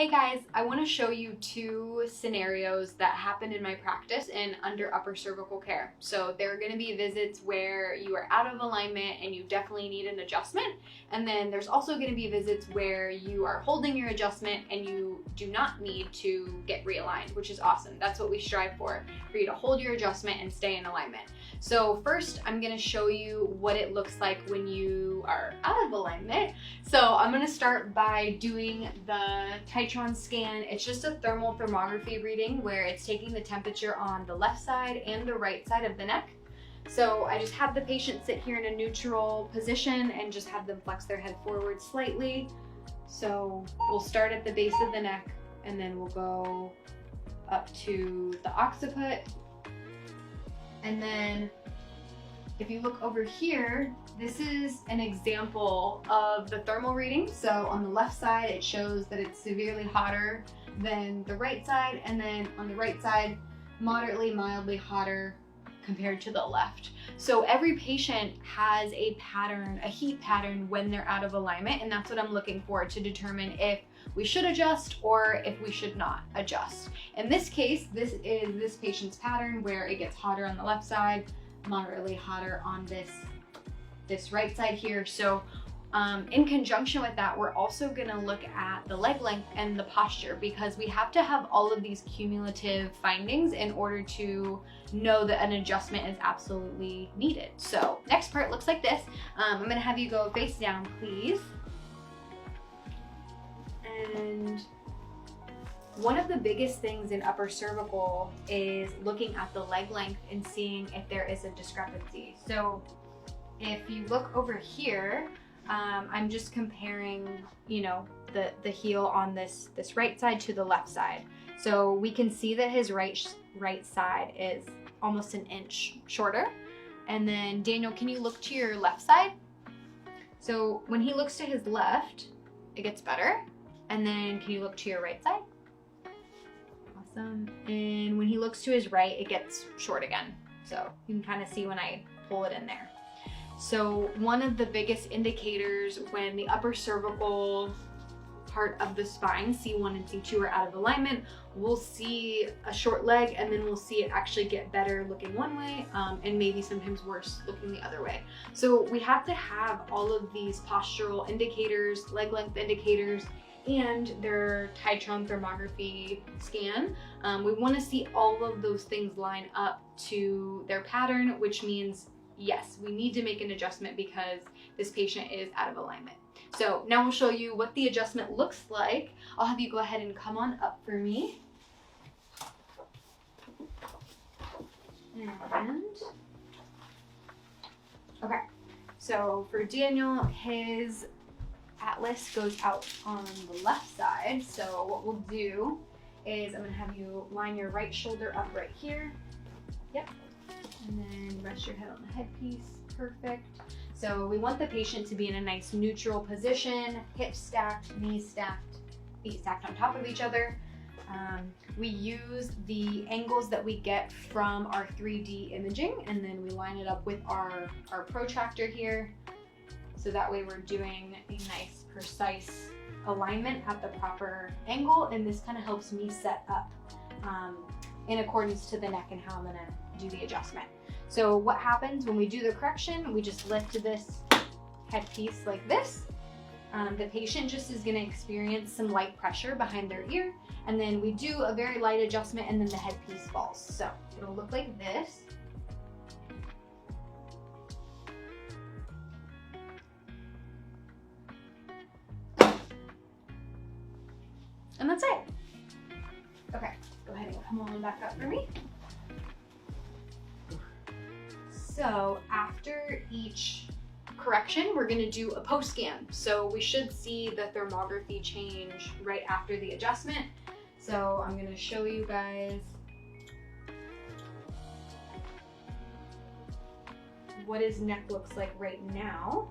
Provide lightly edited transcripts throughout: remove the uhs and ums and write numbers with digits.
Hey guys, I want to show you two scenarios that happened in my practice in under upper cervical care. So there are going to be visits where you are out of alignment and you definitely need an adjustment. And then there's also going to be visits where you are holding your adjustment and you do not need to get realigned, which is awesome. That's what we strive for you to hold your adjustment and stay in alignment. So first, I'm going to show you what it looks like when you are out of alignment. So I'm going to start by doing the Titron scan. It's just a thermal thermography reading where it's taking the temperature on the left side and the right side of the neck. So I just have the patient sit here in a neutral position and just have them flex their head forward slightly. So we'll start at the base of the neck and then we'll go up to the occiput. And then if you look over here, this is an example of the thermal reading. So on the left side, it shows that it's severely hotter than the right side. And then on the right side, moderately, mildly hotter compared to the left. So every patient has a pattern, a heat pattern when they're out of alignment. And that's what I'm looking for to determine if we should adjust or if we should not adjust. In this case, this is this patient's pattern where it gets hotter on the left side, moderately hotter on this right side here. So in conjunction with that, we're also gonna look at the leg length and the posture because we have to have all of these cumulative findings in order to know that an adjustment is absolutely needed. So next part looks like this. I'm gonna have you go face down, please. And one of the biggest things in upper cervical is looking at the leg length and seeing if there is a discrepancy. So if you look over here, I'm just comparing, you know, the heel on this right side to the left side. So we can see that his right side is almost an inch shorter. And then Daniel, can you look to your left side? So when he looks to his left, it gets better. And then can you look to your right side? Awesome. And when he looks to his right, it gets short again. So you can kind of see when I pull it in there. So one of the biggest indicators when the upper cervical part of the spine, C1 and C2 are out of alignment, we'll see a short leg and then we'll see it actually get better looking one way and maybe sometimes worse looking the other way. So we have to have all of these postural indicators, leg length indicators, and their Titron thermography scan. We want to see all of those things line up to their pattern, which means yes, we need to make an adjustment because this patient is out of alignment. So now we'll show you what the adjustment looks like. I'll have you go ahead and come on up for me. And okay, so for Daniel, his atlas goes out on the left side. So what we'll do is I'm gonna have you line your right shoulder up right here. Yep. And then rest your head on the headpiece. Perfect. So we want the patient to be in a nice neutral position, hips stacked, knees stacked, feet stacked on top of each other. We use the angles that we get from our 3D imaging, and then we line it up with our protractor here. So that way we're doing a nice, precise alignment at the proper angle, and this kind of helps me set up in accordance to the neck and how I'm gonna do the adjustment. So what happens when we do the correction, we just lift this headpiece like this. The patient just is gonna experience some light pressure behind their ear, and then we do a very light adjustment and then the headpiece falls. So it'll look like this. And that's it. Okay, go ahead and come on back up for me. So after each correction, we're gonna do a post scan. So we should see the thermography change right after the adjustment. So I'm gonna show you guys what his neck looks like right now.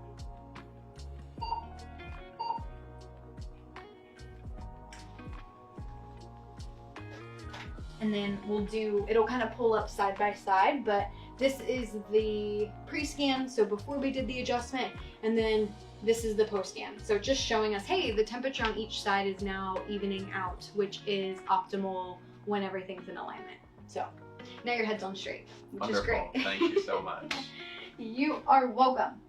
And then we'll do, it'll kind of pull up side by side, but this is the pre-scan, so before we did the adjustment, and then this is the post scan. So just showing us, hey, the temperature on each side is now evening out, which is optimal when everything's in alignment. So now your head's on straight, which Wonderful. is great. Thank you so much. You are welcome.